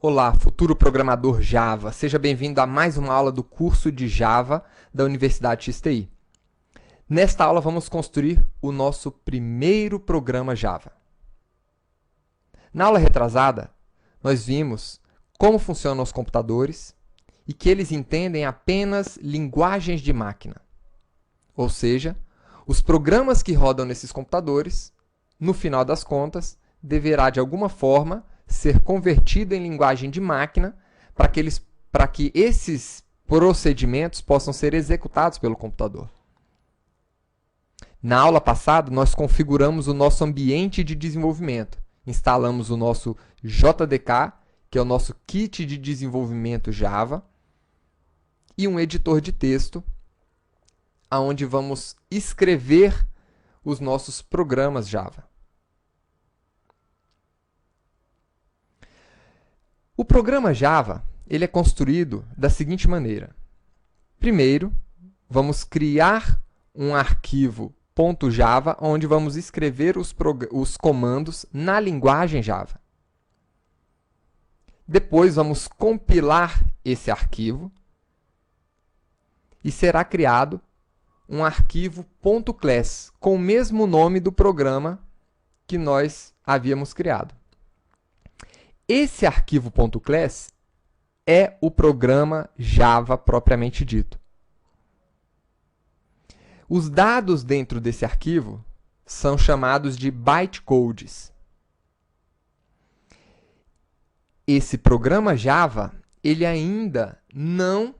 Olá, futuro programador Java. Seja bem-vindo a mais uma aula do curso de Java da Universidade XTI. Nesta aula, vamos construir o nosso primeiro programa Java. Na aula retrasada, nós vimos como funcionam os computadores e que eles entendem apenas linguagens de máquina. Ou seja, os programas que rodam nesses computadores, no final das contas, deverá de alguma forma ser convertido em linguagem de máquina para que esses procedimentos possam ser executados pelo computador. Na aula passada, nós configuramos o nosso ambiente de desenvolvimento. Instalamos o nosso JDK, que é o nosso kit de desenvolvimento Java, e um editor de texto, onde vamos escrever os nossos programas Java. O programa Java ele é construído da seguinte maneira. Primeiro, vamos criar um arquivo .java, onde vamos escrever os comandos na linguagem Java. Depois, vamos compilar esse arquivo e será criado um arquivo .class com o mesmo nome do programa que nós havíamos criado. Esse arquivo .class é o programa Java propriamente dito. Os dados dentro desse arquivo são chamados de bytecodes. Esse programa Java, ele ainda não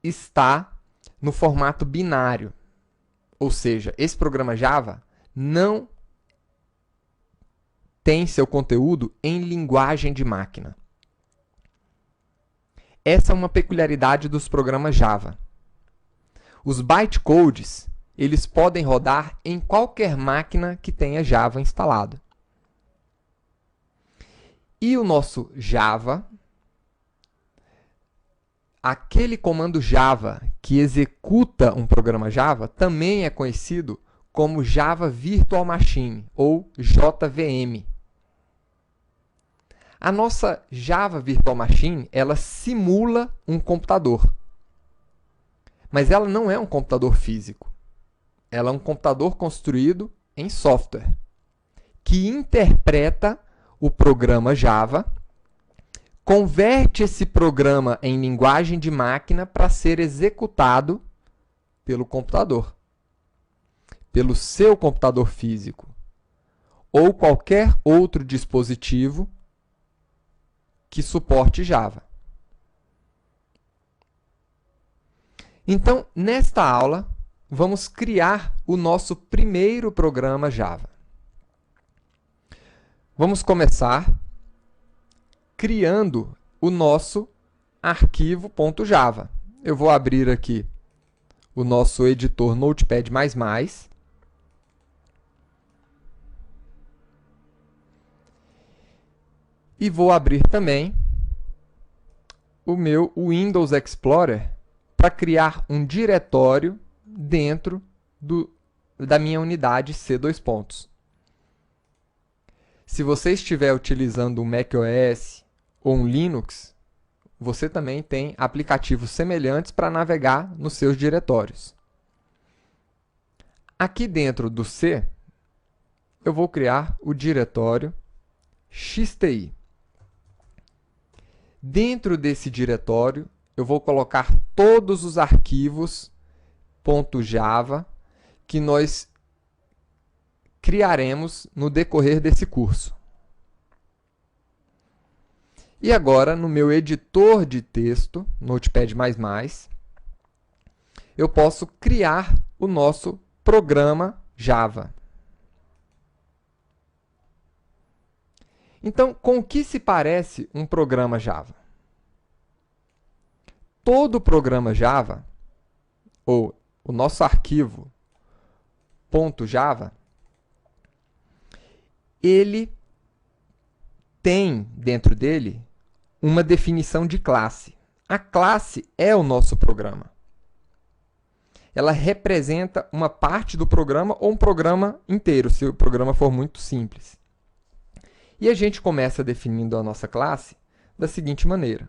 está no formato binário. Ou seja, esse programa Java não tem seu conteúdo em linguagem de máquina. Essa é uma peculiaridade dos programas Java. Os bytecodes, eles podem rodar em qualquer máquina que tenha Java instalado. E o nosso Java, aquele comando Java que executa um programa Java, também é conhecido como Java Virtual Machine, ou JVM. A nossa Java Virtual Machine, ela simula um computador. Mas ela não é um computador físico. Ela é um computador construído em software, que interpreta o programa Java, converte esse programa em linguagem de máquina para ser executado pelo computador, pelo seu computador físico, ou qualquer outro dispositivo que suporte Java. Então, nesta aula, vamos criar o nosso primeiro programa Java. Vamos começar criando o nosso arquivo .java. Eu vou abrir aqui o nosso editor Notepad++. E vou abrir também o meu Windows Explorer para criar um diretório dentro da minha unidade C2. Se você estiver utilizando um macOS ou um Linux, você também tem aplicativos semelhantes para navegar nos seus diretórios. Aqui dentro do C, eu vou criar o diretório XTI. Dentro desse diretório, eu vou colocar todos os arquivos .java que nós criaremos no decorrer desse curso. E agora, no meu editor de texto, Notepad++, eu posso criar o nosso programa Java. Então, com o que se parece um programa Java? Todo programa Java, ou o nosso arquivo .java, ele tem dentro dele uma definição de classe. A classe é o nosso programa. Ela representa uma parte do programa ou um programa inteiro, se o programa for muito simples. E a gente começa definindo a nossa classe da seguinte maneira.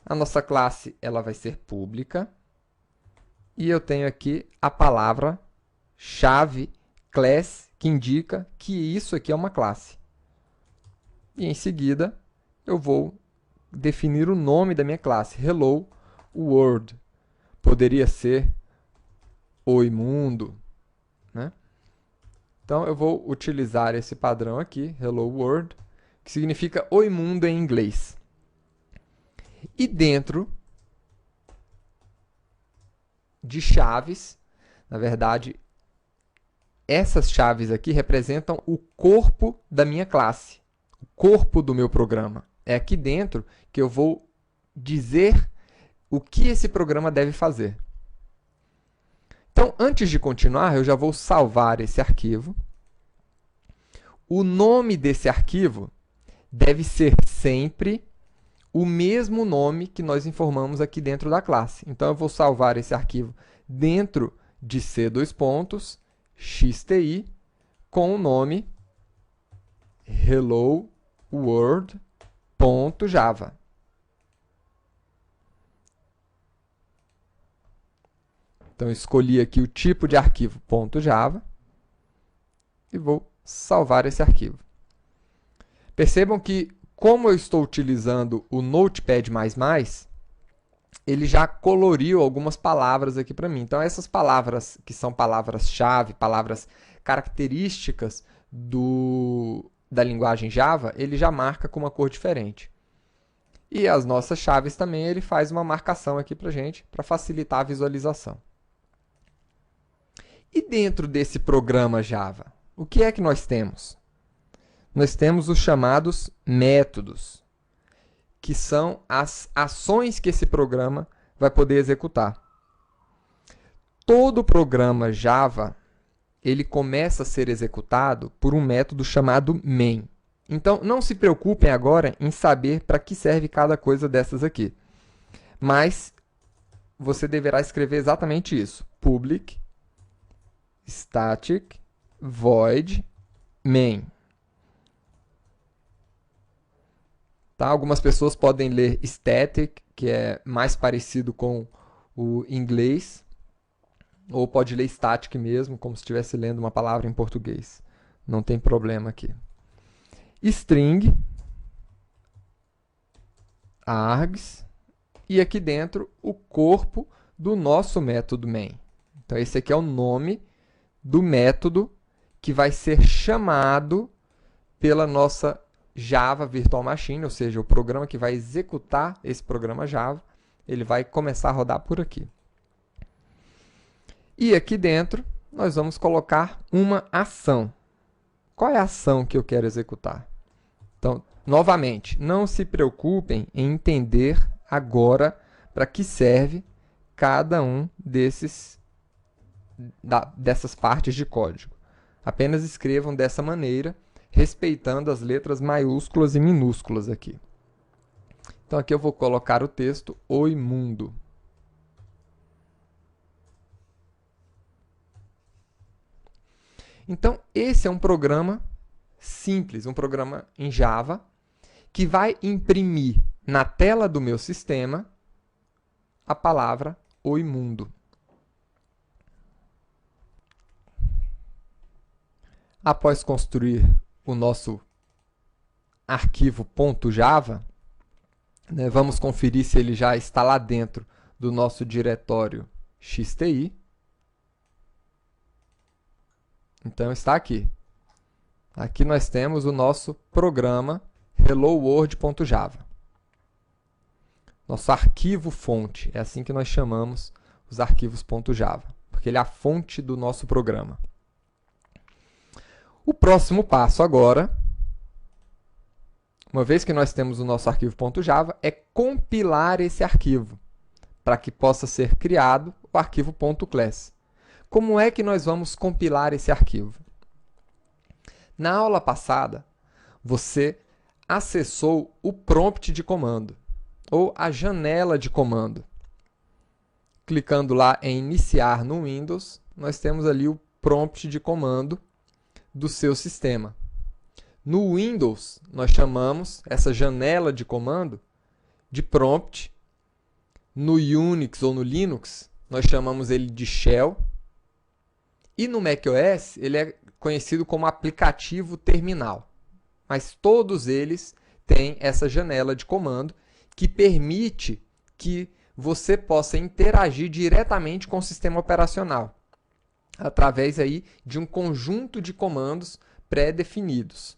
A nossa classe ela vai ser pública e eu tenho aqui a palavra-chave class, que indica que isso aqui é uma classe. E em seguida, eu vou definir o nome da minha classe, Hello World. Poderia ser Oi Mundo, né? Então, eu vou utilizar esse padrão aqui, Hello World, que significa Oi Mundo em inglês. E dentro de chaves, na verdade, essas chaves aqui representam o corpo da minha classe, o corpo do meu programa. É aqui dentro que eu vou dizer o que esse programa deve fazer. Então, antes de continuar, eu já vou salvar esse arquivo. O nome desse arquivo deve ser sempre o mesmo nome que nós informamos aqui dentro da classe. Então, eu vou salvar esse arquivo dentro de C:\XTI com o nome Hello World.java. Então, escolhi aqui o tipo de arquivo .java e vou salvar esse arquivo. Percebam que, como eu estou utilizando o Notepad++, ele já coloriu algumas palavras aqui para mim. Então, essas palavras que são palavras-chave, palavras características da linguagem Java, ele já marca com uma cor diferente. E as nossas chaves também, ele faz uma marcação aqui para a gente, para facilitar a visualização. E dentro desse programa Java, o que é que nós temos? Nós temos os chamados métodos, que são as ações que esse programa vai poder executar. Todo programa Java, ele começa a ser executado por um método chamado main. Então, não se preocupem agora em saber para que serve cada coisa dessas aqui. Mas você deverá escrever exatamente isso. Public static void main. Tá? Algumas pessoas podem ler static, que é mais parecido com o inglês, ou pode ler static mesmo, como se estivesse lendo uma palavra em português. Não tem problema aqui. String, args, e aqui dentro o corpo do nosso método main. Então, esse aqui é o nome do método que vai ser chamado pela nossa Java Virtual Machine, ou seja, o programa que vai executar esse programa Java, ele vai começar a rodar por aqui. E aqui dentro, nós vamos colocar uma ação. Qual é a ação que eu quero executar? Então, novamente, não se preocupem em entender agora para que serve cada um dessas partes de código. Apenas escrevam dessa maneira, respeitando as letras maiúsculas e minúsculas aqui. Então, aqui eu vou colocar o texto Oi Mundo. Então, esse é um programa simples, um programa em Java, que vai imprimir na tela do meu sistema a palavra Oi Mundo. Após construir o nosso arquivo .java, né, vamos conferir se ele já está lá dentro do nosso diretório XTI. Então, está aqui. Aqui nós temos o nosso programa helloworld.java. Nosso arquivo fonte, é assim que nós chamamos os arquivos .java, porque ele é a fonte do nosso programa. O próximo passo agora, uma vez que nós temos o nosso arquivo .java, é compilar esse arquivo, para que possa ser criado o arquivo .class. Como é que nós vamos compilar esse arquivo? Na aula passada, você acessou o prompt de comando, ou a janela de comando. Clicando lá em iniciar no Windows, nós temos ali o prompt de comando do seu sistema. No Windows, nós chamamos essa janela de comando de prompt. No Unix ou no Linux, nós chamamos ele de shell. E no macOS, ele é conhecido como aplicativo terminal. Mas todos eles têm essa janela de comando que permite que você possa interagir diretamente com o sistema operacional, através aí de um conjunto de comandos pré-definidos.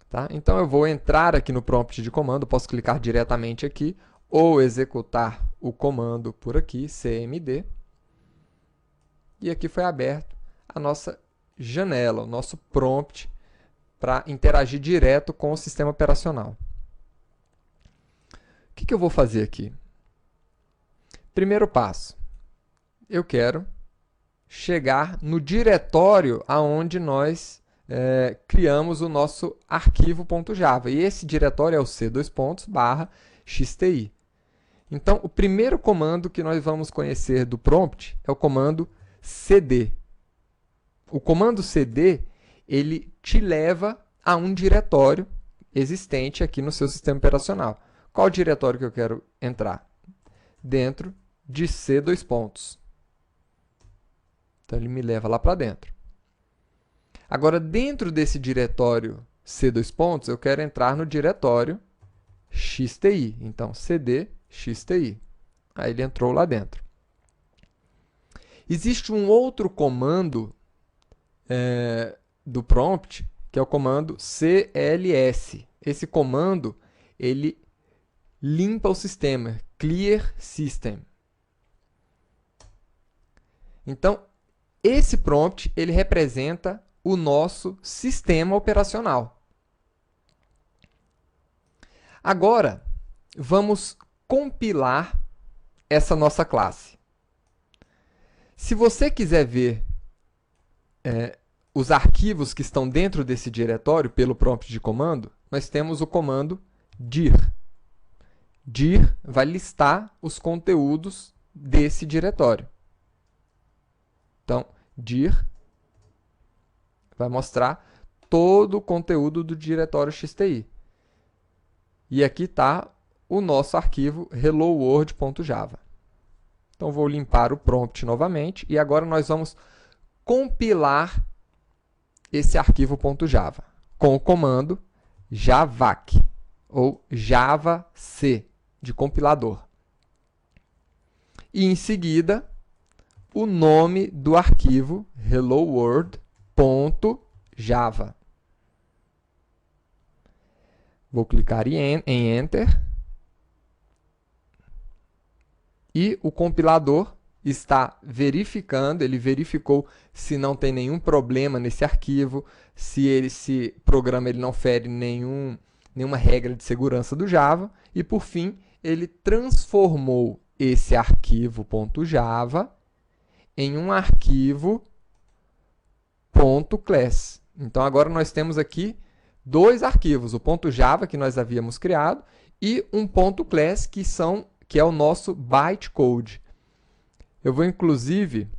Tá? Então, eu vou entrar aqui no prompt de comando, posso clicar diretamente aqui, ou executar o comando por aqui, cmd, e aqui foi aberto a nossa janela, o nosso prompt para interagir direto com o sistema operacional. O que eu vou fazer aqui? Primeiro passo, eu quero chegar no diretório aonde nós criamos o nosso arquivo.java. E esse diretório é o c:/xti. Então, o primeiro comando que nós vamos conhecer do prompt é o comando cd. O comando cd, ele te leva a um diretório existente aqui no seu sistema operacional. Qual diretório que eu quero entrar? Dentro de c:/. Então, ele me leva lá para dentro. Agora, dentro desse diretório c:/, eu quero entrar no diretório xti. Então, cd xti. Aí ele entrou lá dentro. Existe um outro comando do prompt, que é o comando cls. Esse comando, ele limpa o sistema, clear system. Então, esse prompt, ele representa o nosso sistema operacional. Agora, vamos compilar essa nossa classe. Se você quiser ver os arquivos que estão dentro desse diretório pelo prompt de comando, nós temos o comando dir. Dir vai listar os conteúdos desse diretório. Então, dir vai mostrar todo o conteúdo do diretório xti. E aqui está o nosso arquivo helloworld.java. Então, vou limpar o prompt novamente e agora nós vamos compilar esse arquivo.java com o comando javac ou javac de compilador. E em seguida, o nome do arquivo helloworld.java. Vou clicar em Enter. E o compilador está verificando, ele verificou se não tem nenhum problema nesse arquivo, se esse programa ele não fere nenhuma regra de segurança do Java, e por fim, ele transformou esse arquivo.java em um arquivo .class. Então, agora nós temos aqui dois arquivos, o .java que nós havíamos criado e um .class que é o nosso bytecode. Eu vou, inclusive,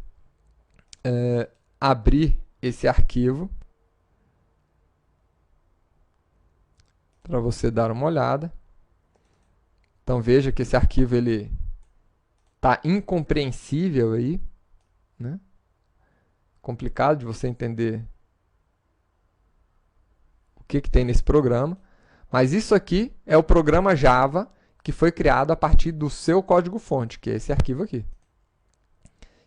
abrir esse arquivo para você dar uma olhada. Então, veja que esse arquivo está incompreensível aí, né? Complicado de você entender o que tem nesse programa. Mas isso aqui é o programa Java que foi criado a partir do seu código-fonte, que é esse arquivo aqui.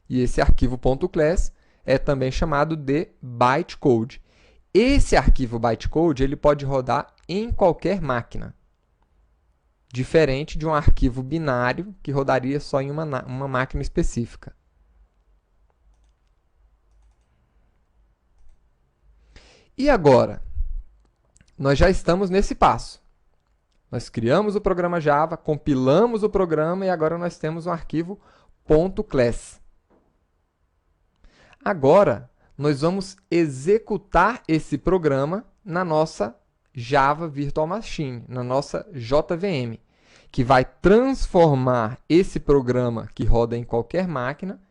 E esse arquivo .class é também chamado de bytecode. Esse arquivo bytecode ele pode rodar em qualquer máquina, diferente de um arquivo binário que rodaria só em uma máquina específica. E agora? Nós já estamos nesse passo. Nós criamos o programa Java, compilamos o programa e agora nós temos um arquivo .class. Agora, nós vamos executar esse programa na nossa Java Virtual Machine, na nossa JVM, que vai transformar esse programa que roda em qualquer máquina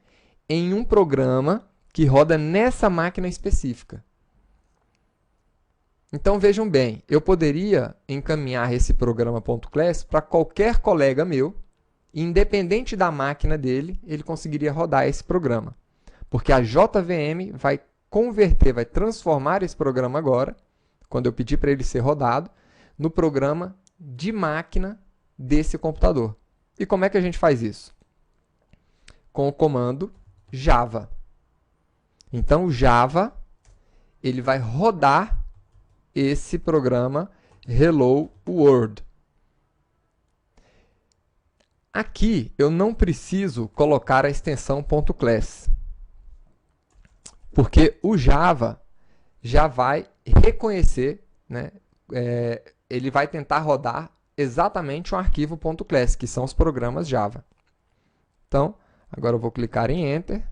em um programa que roda nessa máquina específica. Então vejam bem, eu poderia encaminhar esse programa.class para qualquer colega meu, independente da máquina dele, ele conseguiria rodar esse programa. Porque a JVM vai converter, vai transformar esse programa agora, quando eu pedir para ele ser rodado, no programa de máquina desse computador. E como é que a gente faz isso? Com o comando Java. Então, o Java ele vai rodar esse programa Hello World. Aqui eu não preciso colocar a extensão .class, porque o Java já vai reconhecer, né, ele vai tentar rodar exatamente um arquivo .class, que são os programas Java. Então, agora eu vou clicar em Enter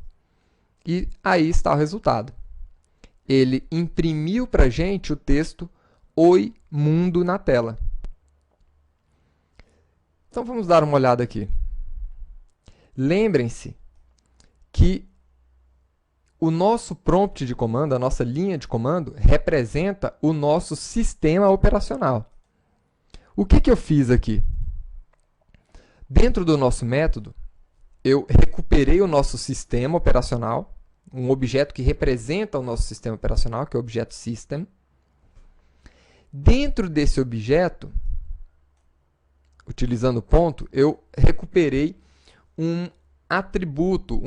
e aí está o resultado. Ele imprimiu para a gente o texto Oi Mundo na tela. Então vamos dar uma olhada aqui. Lembrem-se que o nosso prompt de comando, a nossa linha de comando, representa o nosso sistema operacional. O que eu fiz aqui? Dentro do nosso método, eu recuperei o nosso sistema operacional, um objeto que representa o nosso sistema operacional, que é o objeto system. Dentro desse objeto, utilizando o ponto, eu recuperei um atributo,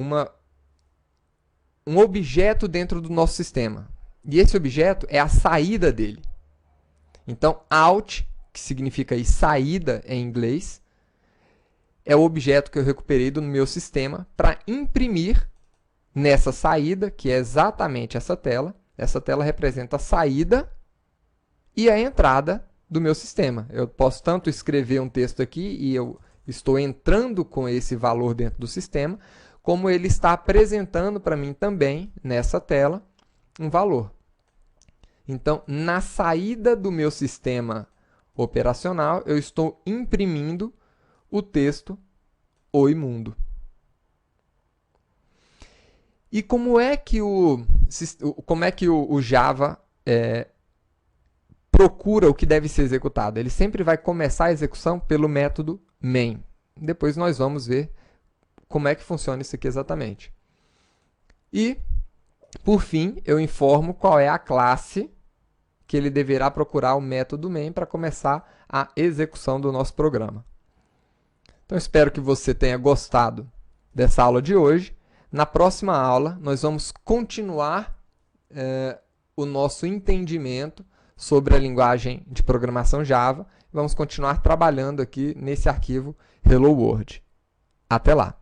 um objeto dentro do nosso sistema. E esse objeto é a saída dele. Então, out, que significa aí saída em inglês, é o objeto que eu recuperei do meu sistema para imprimir nessa saída, que é exatamente essa tela. Essa tela representa a saída e a entrada do meu sistema. Eu posso tanto escrever um texto aqui e eu estou entrando com esse valor dentro do sistema, como ele está apresentando para mim também, nessa tela, um valor. Então, na saída do meu sistema operacional, eu estou imprimindo o texto Oi Mundo. E como é que o Java procura o que deve ser executado? Ele sempre vai começar a execução pelo método main. Depois nós vamos ver como é que funciona isso aqui exatamente. E, por fim, eu informo qual é a classe que ele deverá procurar o método main para começar a execução do nosso programa. Então, espero que você tenha gostado dessa aula de hoje. Na próxima aula, nós vamos continuar o nosso entendimento sobre a linguagem de programação Java. Vamos continuar trabalhando aqui nesse arquivo Hello World. Até lá!